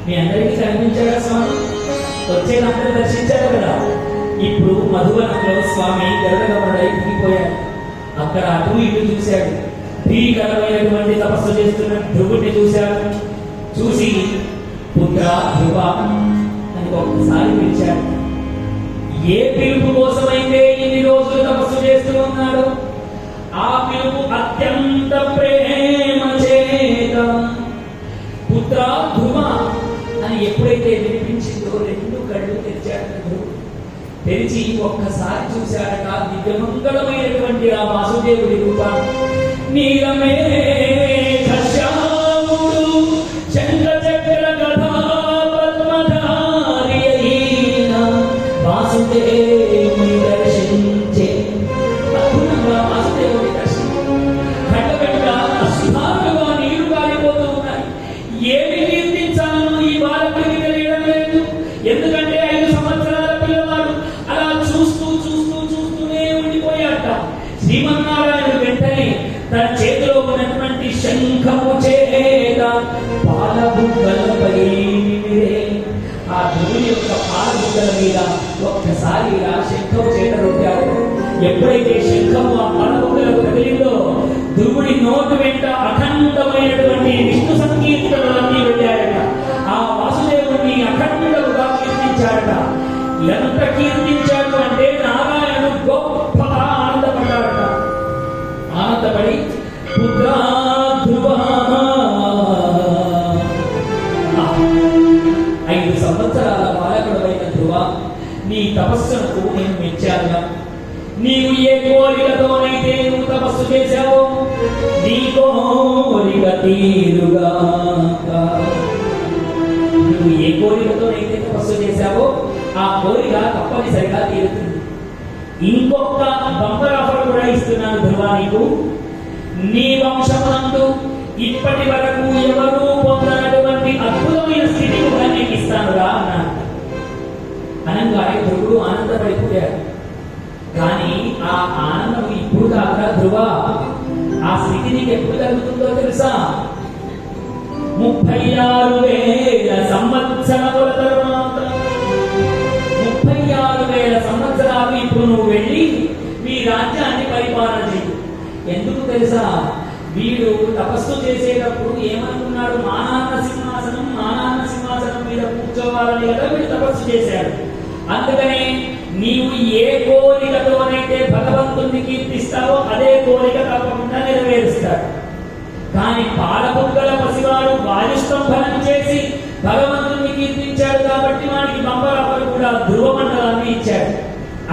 మీ అందరికీ కనిపించాడా స్వామి? వచ్చేటప్పుడు దర్శించాడు కదా. ఇప్పుడు మధువనంలో స్వామి గరుడగమనుడై దిగిపోయాడు. అక్కడ అటు ఇటు చూశాడు. భీకరమైనటువంటి తపస్సు చేస్తున్న ధ్రువుడిని చూశాడు. చూసి పుత్ర ధ్రువ అని ఒక్కసారి పిలిచాడు. ఏ పిలుపు కోసమైతే ఇన్ని రోజులు తపస్సు చేస్తూ ఉన్నాడు, ఆ పిలుపు అత్యంత ప్రేమ చేత పుత్ర ధ్రువ అని ఎప్పుడైతే వినిపించిందో రెండు కళ్ళు తెరిచాడు. తెరిచి ఒక్కసారి చూశాడట దివ్యమంగళమైనటువంటి ఆ వాసుదేవుడి రూపాన్ని. నీలమే శ్రీమన్నారాయణుడు వెంటనే తన చేతిలో ఉన్నటువంటి శంఖము చేత పాలబుగ్గలపై ఆ ధ్రువుని యొక్క పాలబుగ్గల మీద ఒక్కసారి ఆ శంఖము చేత రొట్టాడు. ఎప్పుడైతే శంఖము ఆ పాలబుగ్గలకు తగిలిందో ధ్రువుడి నోటు వెంట అఖండమైనటువంటి విష్ణు సంకీర్తనలన్నీ వెళ్ళాడట. ఆ వాసుదేవుడిని అఖండముగా కీర్తించాడట. ఎంత కీర్తించాడు అంటే నారాయణుడు గొప్ప ఆనందపడ్డాడట. ఆనందపడి పుత్ర ధ్రువ 5 సంవత్సరాల బాలకుడైన ధ్రువ, నీ తపస్సునకు నేను మెచ్చాను. నీవు ఏ కోరికతోనైతే నువ్వు తపస్సు చేశావో నీ కోరిక తీరుగా. నువ్వు ఏ కోరికతోనైతే తపస్సు చేశావో ఆ కోరిక తప్పనిసరిగా తీరుతుంది. ఇంకొక బంపర్ ఆఫర్ కూడా ఇస్తున్నాను ధ్రువ నీకు. నీ వంశమందు ఇప్పటి వరకు ఎవరూ పొందనటువంటి అద్భుతమైన స్థితి కూడా నేను ఇస్తాను రా అన్నాను. అనగానే ధ్రువుడు ఆనందపడిపోయాడు. కానీ ఆ ఆనందం ఇప్పుడు కాదురా ధ్రువ, ఆ స్థితి నీకు ఎప్పుడు కలుగుతుందో తెలుసా? 36,000 సంవత్సరముల తరువాత 36,000 సంవత్సరాలు ఇప్పుడు నువ్వు వెళ్ళి మీ రాజ్యాన్ని పరిపాలన చేయి. ఎందుకు తెలుసా? వీడు తపస్సు చేసేటప్పుడు ఏమనుకున్నాడు? మా నాన్న సింహాసనం మీద కూర్చోవాలని కదా వీడు తపస్సు చేశాడు. అందుకనే నీవు ఏ కోరికతోనైతే భగవంతుని కీర్తిస్తావో అదే కోరిక తప్పకుండా నెరవేరుస్తాడు. కానీ పాలబుగ్గల పసివాడు వాయుస్తంభనం చేసి భగవంతుని కీర్తించాడు కాబట్టి వానికి బంపరాపరు కూడా ధ్రువ మండలాన్ని ఇచ్చాడు.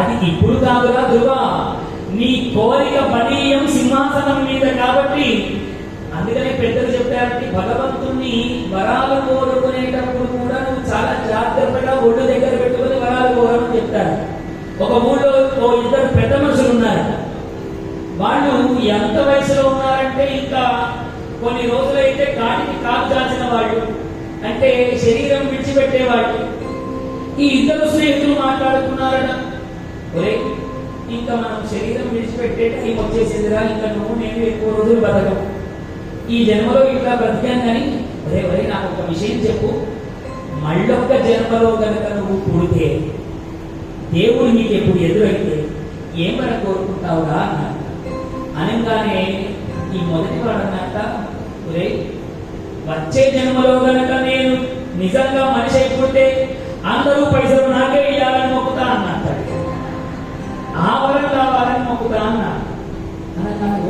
అది ఇప్పుడు కాదురా ధ్రువ, నీ కోరిక బలీయం సింహాసనం మీద కాబట్టి. అందుకనే పెద్దలు చెప్పారంటే భగవంతుణ్ణి వరాలు కోరుకునేటప్పుడు కూడా నువ్వు చాలా జాగ్రత్తగా ఒళ్ళు దగ్గర పెట్టుకుని వరాలు కోరమని చెప్తారు. ఒక ఊళ్ళో 2 పెద్ద మనుషులు ఉన్నారు. వాళ్ళు ఎంత వయసులో ఉన్నారంటే ఇంకా కొన్ని రోజులైతే కాటికి కాలు దాచిన వాళ్ళు, అంటే శరీరం విడిచిపెట్టేవాళ్ళు. ఈ 2 స్నేహితులు మాట్లాడుకున్నారట, ఒరే ఇంకా మనం శరీరం విడిచిపెట్టే టైం వచ్చేసిందిరా, ఇంకా నువ్వు నేను ఎక్కువ రోజులు బతకం, ఈ జన్మలో ఇట్లా బ్రతికాను. కానీ ఒరే నాకు ఒక విషయం చెప్పు, మళ్ళొక్క జన్మలో కనుక నువ్వు పుడితే దేవుడు నీకు ఎప్పుడు ఎదురైతే ఏమని కోరుకుంటావురా అన్నారు. అనగానే ఈ మొదటి వాడు అన్నట్ట, ఒరే వచ్చే జన్మలో కనుక నేను నిజంగా మనిషి అయిపోతే అందరూ పైసలు నాకే ఇవ్వాలని మొక్కుతా అన్నట్ట. ఆ వరం కావాలని మొక్కుతా అన్నా.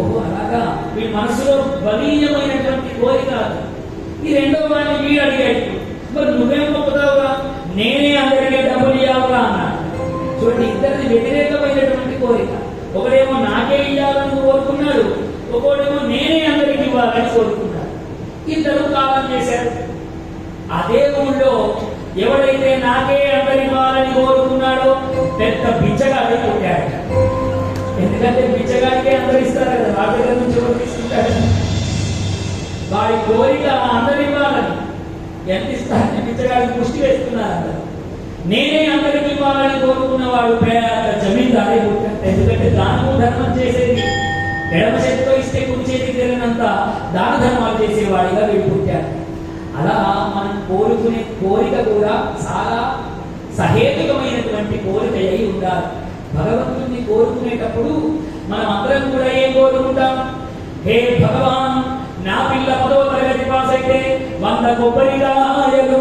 ఓహో అలాగా, వీడి మనసులో బలీయమైనటువంటి కోరిక. ఈ 2వ వాడిని వీడు అడిగాడు, మరి నువ్వేం మొక్కుతావురా? నేనే అందరికీ డబ్బులు ఇవ్వాలా అన్నాడు. చూడండి, ఇద్దరిది వ్యతిరేకమైనటువంటి కోరిక. ఒకడేమో నాకే ఇవ్వాలని కోరుకున్నాడు, ఒకడేమో నేనే అందరికి ఇవ్వాలని కోరుకున్నాడు. 2 కాలం చేశారు. అదే ఊళ్ళో ఎవడైతే నాకే అందరికి ఇవ్వాలని కోరుకున్నాడో పెద్ద బిచ్చగాడే పుట్టాడు. ఎందుకంటే బిచ్చగాడికే అందరు ఇస్తారు కదా, వాటి దగ్గర నుంచి ఎవరు తీసుకుంటాడు? వాడి కోరిక అందరు ఇవ్వాలని. ఎంత ఇస్తారని బిచ్చగాడికి పుష్టి వేస్తున్నారు. నేనే అందరికి ఇవ్వాలని కోరుకున్నవాడు పేద జమీందారే పుట్టాడు. ఎందుకంటే దానము ధర్మం చేసేది ఎడమ చేతితో ఇస్తే కుడి చేతికి తెలియనంత దాన ధర్మాలు చేసేవాడిగా వీడు పుట్టాడు. అలా మనం కోరుకునే కోరిక కూడా చాలా సహేతుకమైనటువంటి కోరిక అయి ఉండాలి. భగవంతుడిని కోరుకునేటప్పుడు మనం అందరం కూడా ఏం కోరుకుంటాం? హే భగవాన్, నా పిల్ల 10వ తరగతి పాస్ అయితే 100 కొబ్బరికాయలు,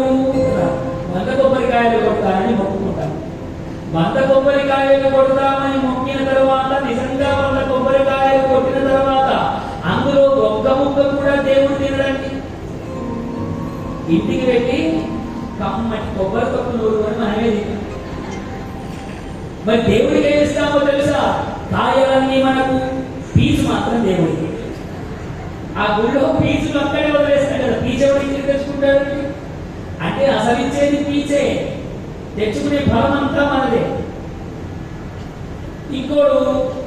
100 కొబ్బరికాయలు కొడతానని మొక్కుకుంటాం. 100 కొబ్బరికాయలు కొడతామని మొక్కిన తర్వాత నిజంగా 100 కొబ్బరికాయలు కొట్టిన తర్వాత అందులో ఒక్క ముక్క కూడా దేవుడు తినడండి. ఇంటికి వెళ్ళి కమ్మటి కొబ్బరి తొక్కు నూరు అని మనమే తిన్నాం. మరి దేవుడికి ఏం ఇస్తామో తెలుసా? కాయలన్నీ మనకు, పీచు మాత్రం దేవుడికి. ఆ గుళ్ళో పీచులు అక్కడే వదిలేస్తాడు కదా, పీచెవడికి తెచ్చుకుంటాడు అంటే అసలు ఇచ్చేది పీచే, తెచ్చుకునే ఫలం అంతా మనదే. ఇంకోడు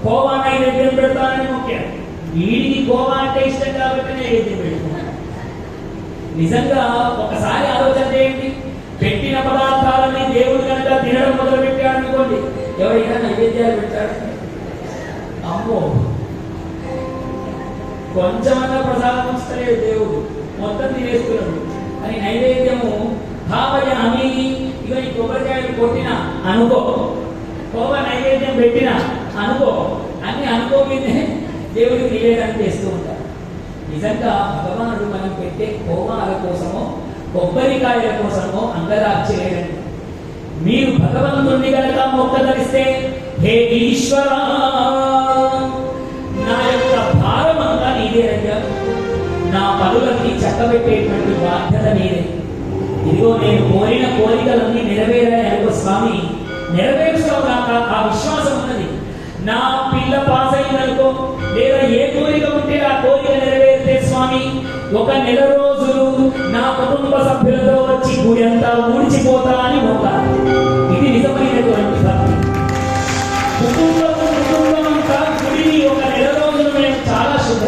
కోవా నైవేద్యం పెడతానని మొక్కాడు. వీడికి కోవా అంటే ఇష్టం కాబట్టి నైవేద్యం పెడుతున్నాడు. నిజంగా ఒకసారి ఆలోచన చేయండి, పెట్టిన పదార్థాలని దేవుడు కనుక తినడం మొదలు పెట్టాడు అనుకోండి, ఎవరైనా నైవేద్యాలు పెట్టాడు, అమ్మో కొంచెమన్నా ప్రసాదం ఉంచలేదు దేవుడు, మొత్తం తినేస్తున్నాడు అని నైవేద్యము భావయామి. ఇక ఈ కొబ్బరికాయలు కొట్టిన అనుకో, కోవా నైవేద్యం పెట్టిన అనుకో, అన్ని అనుకోగానే దేవుడికి నివేదన చేస్తూ ఉంటారు. నిజంగా భగవానుడు మనం పెట్టే కోవాల కోసమో కొబ్బరికాయల కోసమో అంగరాక్షలేదండి. మీరు భగవంతుడిని కనుక మొక్కదలిస్తే, హే ఈశ్వర, నా యొక్క భారం అంతా నీదేనయ్యా, నా పనులన్నీ చక్కబెట్టేటువంటి బాధ్యత నీదే. ఇదిగో నేను కోరిన కోరికలన్నీ నెరవేరాయనుకో స్వామి, నెరవేర్చావు. నాకు ఆ విశ్వాసం ఉన్నది. నా పిల్ల పాస్ అయిందనుకో, లేదా ఏ కోరిక ఉంటే ఆ కోరిక నెరవేరితే స్వామి, 1 నెల రోజులు నా కుటుంబ సభ్యులతో వచ్చి గుడి అంతా ఊడ్చిపోతా అని మొక్కాలి. ఇది నిజమైనటువంటి భక్తి. కుటుంబం అంతా గుడిని 1 నెల రోజులు మేము చాలా శుభ్రంగా